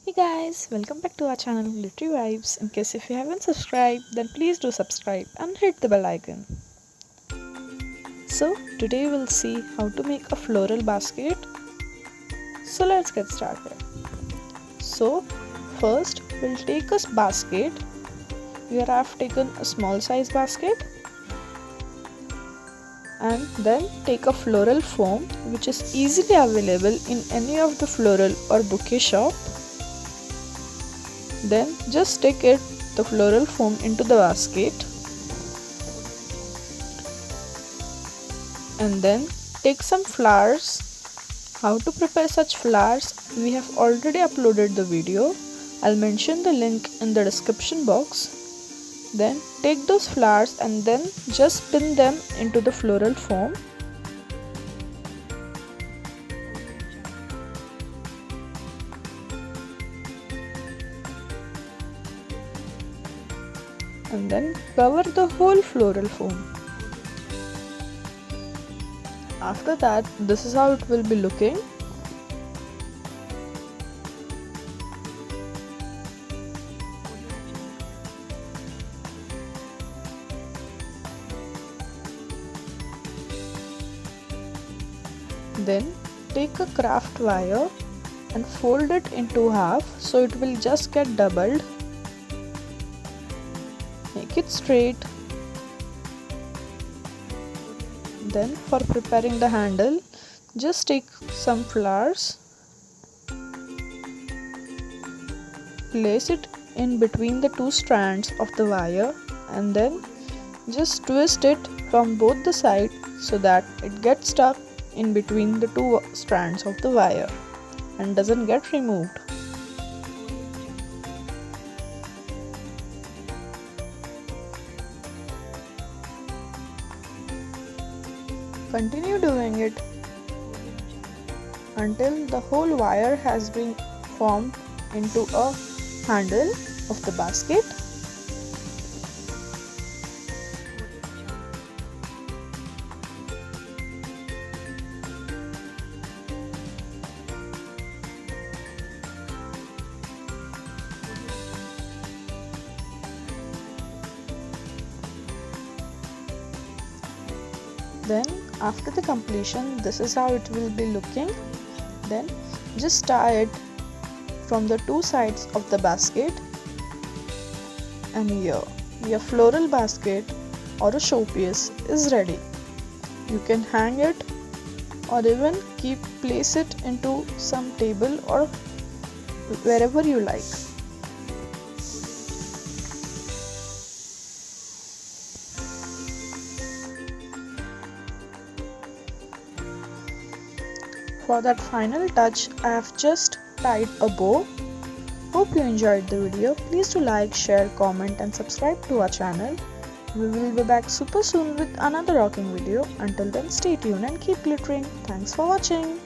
Hey guys, welcome back to our channel Glittery Vibes. In case if you haven't subscribed, then please do subscribe and hit the bell icon. So today we'll see how to make a floral basket. So let's get started. So first we'll take a basket. Here I have taken a small size basket, and then take a floral foam which is easily available in any of the floral or bouquet shop. Then just stick the floral foam into the basket, and then take some flowers. How to prepare such flowers, we have already uploaded the video. I'll mention the link in the description box. Then take those flowers and then just pin them into the floral foam. And then cover the whole floral foam. After that, this is how it will be looking. Then take a craft wire and fold it into half so it will just get doubled. Make it straight. Then for preparing the handle, just take some flowers, place it in between the two strands of the wire, and then just twist it from both the sides so that it gets stuck in between the two strands of the wire and doesn't get removed. Continue doing it until the whole wire has been formed into a handle of the basket. Then after the completion, this is how it will be looking. Then just tie it from the two sides of the basket, and here your floral basket or a showpiece is ready. You can hang it or even place it into some table or wherever you like. For that final touch, I have just tied a bow. Hope you enjoyed the video. Please do like, share, comment and subscribe to our channel. We will be back super soon with another rocking video. Until then, stay tuned and keep glittering. Thanks for watching.